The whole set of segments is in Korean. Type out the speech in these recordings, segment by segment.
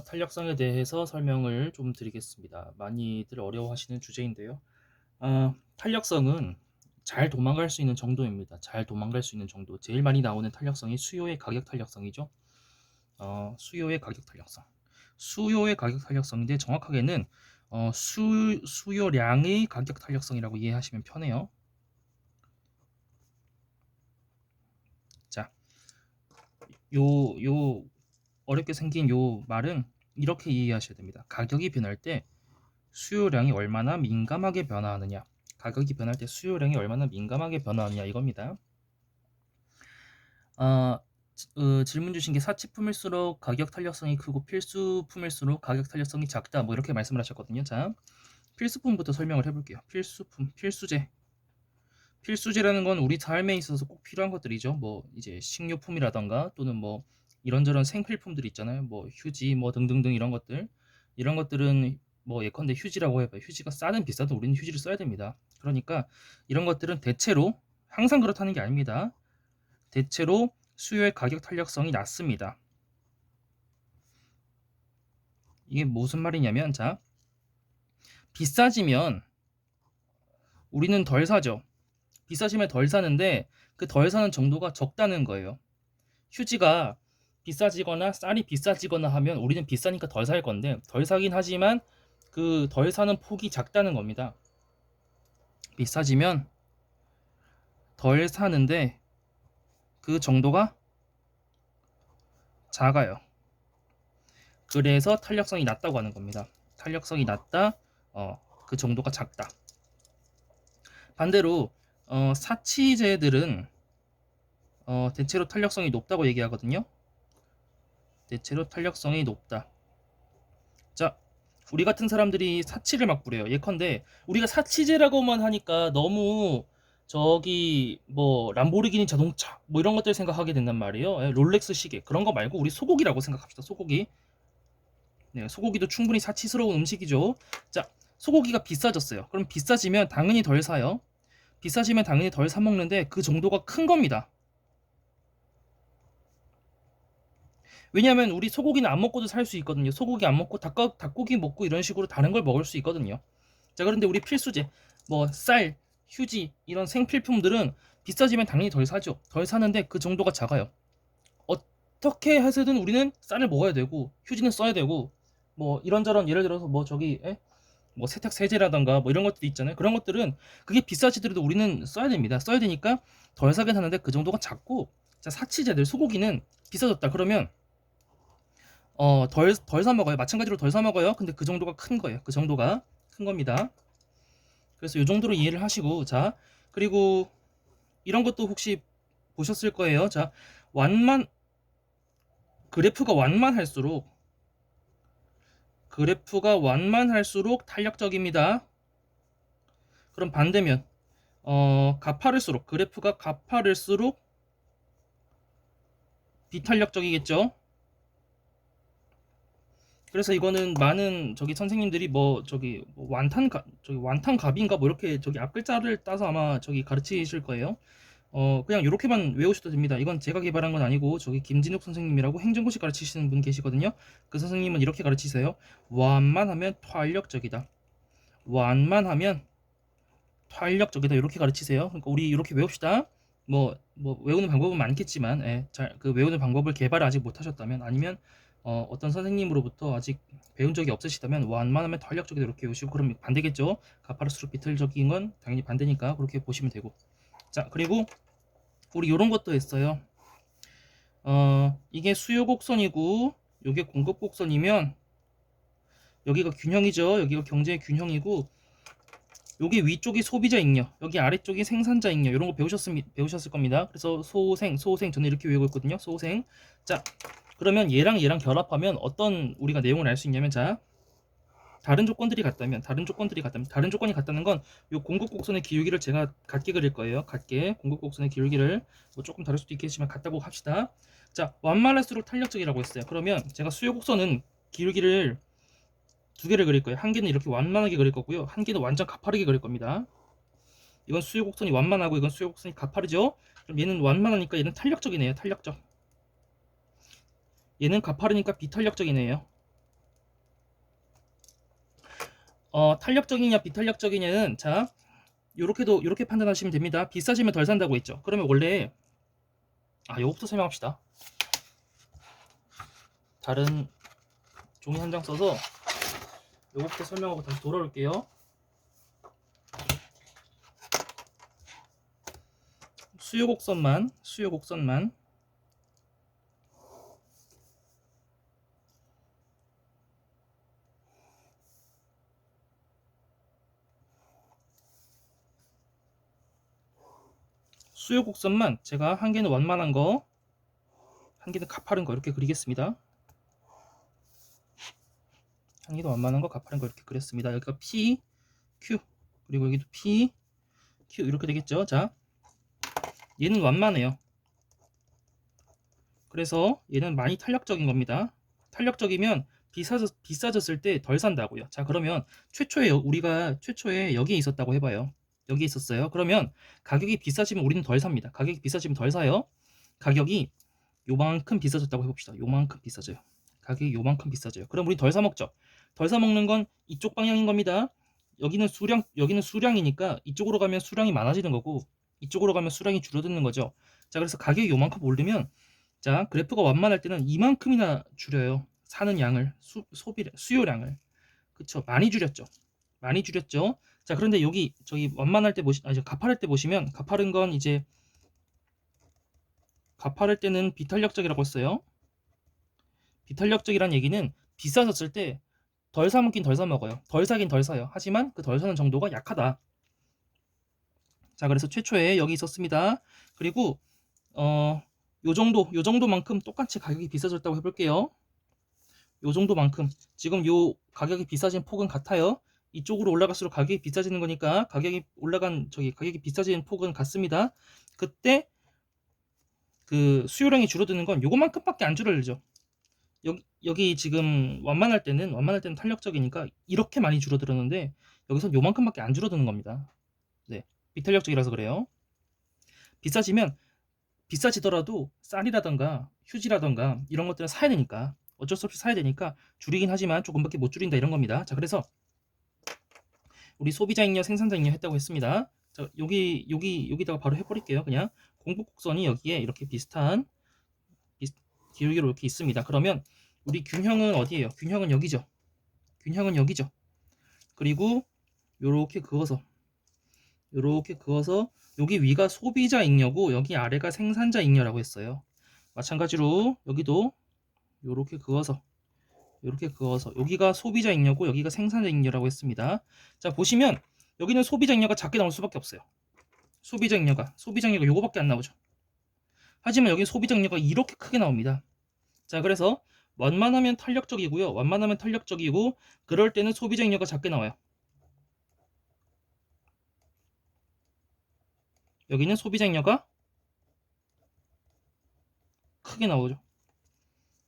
탄력성에 대해서 설명을 좀 드리겠습니다. 많이들 어려워하시는 주제인데요. 탄력성은 잘 도망갈 수 있는 정도입니다. 잘 도망갈 수 있는 정도. 제일 많이 나오는 탄력성이 수요의 가격 탄력성이죠. 수요의 가격 탄력성. 수요의 가격 탄력성인데 정확하게는 수요량의 가격 탄력성이라고 이해하시면 편해요. 자, 요 어렵게 생긴 요 말은 이렇게 이해하셔야 됩니다. 가격이 변할 때 수요량이 얼마나 민감하게 변화하느냐. 가격이 변할 때 수요량이 얼마나 민감하게 변화하느냐 이겁니다. 질문 주신 게 사치품일수록 가격 탄력성이 크고 필수품일수록 가격 탄력성이 작다. 뭐 이렇게 말씀을 하셨거든요. 자, 필수품부터 설명을 해볼게요. 필수품, 필수재. 필수재라는 건 우리 삶에 있어서 꼭 필요한 것들이죠. 뭐 이제 식료품이라던가 또는 뭐 이런저런 생필품들 있잖아요. 뭐 휴지, 뭐 등등등 이런 것들. 이런 것들은 뭐 예컨대 휴지라고 해봐요. 휴지가 싸든 비싸든 우리는 휴지를 써야 됩니다. 그러니까 이런 것들은 대체로 항상 그렇다는 게 아닙니다. 대체로 수요의 가격 탄력성이 낮습니다. 이게 무슨 말이냐면 자, 비싸지면 우리는 덜 사죠. 비싸지면 덜 사는데 그 덜 사는 정도가 적다는 거예요. 휴지가 비싸지거나 쌀이 비싸지거나 하면 우리는 비싸니까 덜 살 건데 덜 사긴 하지만 그 덜 사는 폭이 작다는 겁니다. 비싸지면 덜 사는데 그 정도가 작아요. 그래서 탄력성이 낮다고 하는 겁니다. 탄력성이 낮다, 그 정도가 작다. 반대로 사치제들은 대체로 탄력성이 높다고 얘기하거든요. 대체로 탄력성이 높다. 자, 우리 같은 사람들이 사치를 막 부려요. 예컨대 우리가 사치제라고만 하니까 너무 저기 뭐 람보르기니 자동차 뭐 이런 것들 생각하게 된단 말이에요. 롤렉스 시계 그런 거 말고 우리 소고기라고 생각합시다. 소고기. 네, 소고기도 충분히 사치스러운 음식이죠. 자, 소고기가 비싸졌어요. 그럼 비싸지면 당연히 덜 사요. 비싸지면 당연히 덜 사 먹는데 그 정도가 큰 겁니다. 왜냐하면 우리 소고기는 안 먹고도 살 수 있거든요. 소고기 안 먹고 닭고기 먹고 이런 식으로 다른 걸 먹을 수 있거든요. 자, 그런데 우리 필수제 뭐 쌀, 휴지 이런 생필품들은 비싸지면 당연히 덜 사죠. 덜 사는데 그 정도가 작아요. 어떻게 해서든 우리는 쌀을 먹어야 되고 휴지는 써야 되고 뭐 이런저런 예를 들어서 뭐 저기 뭐 세탁 세제라던가 뭐 이런 것들이 있잖아요. 그런 것들은 그게 비싸지더라도 우리는 써야 됩니다. 써야 되니까 덜 사긴 하는데 그 정도가 작고 자, 사치제들 소고기는 비싸졌다 그러면 덜 사 먹어요. 마찬가지로 덜 사 먹어요. 근데 그 정도가 큰 거예요. 그 정도가 큰 겁니다. 그래서 이 정도로 이해를 하시고 자, 그리고 이런 것도 혹시 보셨을 거예요. 자, 완만 그래프가 완만할수록 탄력적입니다. 그럼 반대면 가파를수록 그래프가 가파를수록 비탄력적이겠죠. 그래서 이거는 많은 저기 선생님들이 뭐 저기 완탄갑인가 뭐 이렇게 저기 앞글자를 따서 아마 저기 가르치실 거예요. 그냥 이렇게만 외우셔도 됩니다. 이건 제가 개발한 건 아니고 저기 김진욱 선생님이라고 행정고시 가르치시는 분 계시거든요. 그 선생님은 이렇게 가르치세요. 완만하면 탄력적이다. 완만하면 탄력적이다. 이렇게 가르치세요. 그러니까 우리 이렇게 외웁시다. 뭐 외우는 방법은 많겠지만 그 외우는 방법을 개발 아직 못하셨다면 아니면 어떤 선생님으로부터 아직 배운 적이 없으시다면 완만하면 탄력적이다 이렇게 외우시고 그럼 반대겠죠. 가파를수록 비틀적인 건 당연히 반대니까 그렇게 보시면 되고 자 그리고 우리 이런 것도 했어요. 이게 수요 곡선이고 이게 공급 곡선이면 여기가 균형이죠. 여기가 경제의 균형이고 여기 위쪽이 소비자 잉여, 여기 아래쪽이 생산자 잉여 이런 거 배우셨을 겁니다. 그래서 소생 저는 이렇게 외우고 있거든요. 소생. 자, 그러면 얘랑 결합하면 어떤 우리가 내용을 알 수 있냐면 자, 다른 조건이 같다는 건 이 공급 곡선의 기울기를 제가 같게 그릴 거예요. 같게 공급 곡선의 기울기를 뭐 조금 다를 수도 있겠지만 같다고 합시다. 자, 완만할수록 탄력적이라고 했어요. 그러면 제가 수요 곡선은 기울기를 두 개를 그릴 거예요. 한 개는 이렇게 완만하게 그릴 거고요. 한 개는 완전 가파르게 그릴 겁니다. 이건 수요 곡선이 완만하고 이건 수요 곡선이 가파르죠. 그럼 얘는 완만하니까 얘는 탄력적이네요. 탄력적. 얘는 가파르니까 비탄력적이네요. 탄력적이냐 비탄력적이냐는 자 요렇게도 요렇게 판단하시면 됩니다. 비싸지면 덜 산다고 했죠. 그러면 원래 요거부터 설명합시다. 다른 종이 한 장 써서 요거부터 설명하고 다시 돌아올게요. 수요 곡선만 제가 한 개는 완만한 거, 한 개는 가파른 거 이렇게 그리겠습니다. 한 개는 완만한 거, 가파른 거 이렇게 그렸습니다. 여기가 P, Q, 그리고 여기도 P, Q 이렇게 되겠죠. 자, 얘는 완만해요. 그래서 얘는 많이 탄력적인 겁니다. 탄력적이면 비싸졌을 때 덜 산다고요. 자, 그러면 우리가 최초에 여기에 있었다고 해봐요. 여기 있었어요. 그러면 가격이 비싸지면 우리는 덜 삽니다. 가격이 비싸지면 덜 사요. 가격이 요만큼 비싸졌다고 해봅시다. 요만큼 비싸져요. 가격이 요만큼 비싸져요. 그럼 우리 덜 사 먹죠. 덜 사 먹는 건 이쪽 방향인 겁니다. 여기는 수량이니까 이쪽으로 가면 수량이 많아지는 거고 이쪽으로 가면 수량이 줄어드는 거죠. 자, 그래서 가격이 요만큼 오르면 자, 그래프가 완만할 때는 이만큼이나 줄여요. 사는 양을, 수요량을. 그쵸? 많이 줄였죠. 많이 줄였죠. 자, 그런데 여기 저기 완만할 때 가파를 때 보시면 가파른 건 이제 가파를 때는 비탄력적이라고 했어요. 비탄력적이란 얘기는 비싸졌을 때 덜 사 먹긴 덜 사 먹어요. 덜 사긴 덜 사요. 하지만 그 덜 사는 정도가 약하다. 자, 그래서 최초에 여기 있었습니다. 그리고 요 정도만큼 똑같이 가격이 비싸졌다고 해볼게요. 요 정도만큼 지금 요 가격이 비싸진 폭은 같아요. 이쪽으로 올라갈수록 가격이 비싸지는 거니까 가격이 비싸지는 폭은 같습니다. 그때 그 수요량이 줄어드는 건 요것만큼밖에 안 줄어들죠. 여기 지금 완만할 때는 탄력적이니까 이렇게 많이 줄어들었는데 여기선 요만큼밖에 안 줄어드는 겁니다. 네, 비탄력적이라서 그래요. 비싸지더라도 쌀이라던가 휴지라던가 이런 것들은 사야 되니까 어쩔 수 없이 사야 되니까 줄이긴 하지만 조금밖에 못 줄인다 이런 겁니다. 자, 그래서 우리 소비자 잉여 생산자 잉여 했다고 했습니다. 자, 여기다가 바로 해버릴게요. 그냥 공복곡선이 여기에 이렇게 비슷한 기울기로 이렇게 있습니다. 그러면 우리 균형은 어디예요? 균형은 여기죠. 그리고 요렇게 그어서 여기 위가 소비자 잉여고 여기 아래가 생산자 잉여라고 했어요. 마찬가지로 여기도 요렇게 그어서 여기가 소비자 잉여고 여기가 생산자 잉여라고 했습니다. 자, 보시면 여기는 소비자 잉여가 작게 나올 수밖에 없어요. 소비자 잉여가 요거밖에 안 나오죠. 하지만 여기 소비자 잉여가 이렇게 크게 나옵니다. 자, 그래서 완만하면 탄력적이고요. 완만하면 탄력적이고 그럴 때는 소비자 잉여가 작게 나와요. 여기는 소비자 잉여가 크게 나오죠.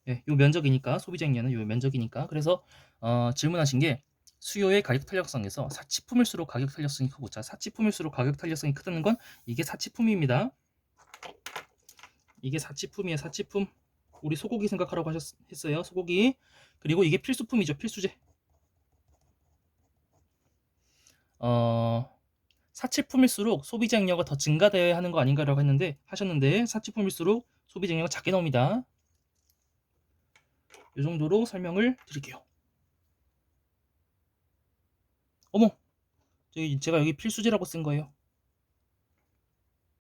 예, 요 면적이니까 소비자 잉여는 요 면적이니까. 그래서 질문하신 게 수요의 가격 탄력성에서 사치품일수록 가격 탄력성이 크고, 자, 사치품일수록 가격 탄력성이 크다는 건 이게 사치품입니다. 이게 사치품이에요. 사치품. 우리 소고기 생각하라고 했어요. 소고기. 그리고 이게 필수품이죠. 필수제. 사치품일수록 소비자 잉여가 더 증가되어야 하는 거 아닌가라고 하셨는데 사치품일수록 소비자 잉여가 작게 나옵니다. 이 정도로 설명을 드릴게요. 어머, 제가 여기 필수제라고 쓴 거예요.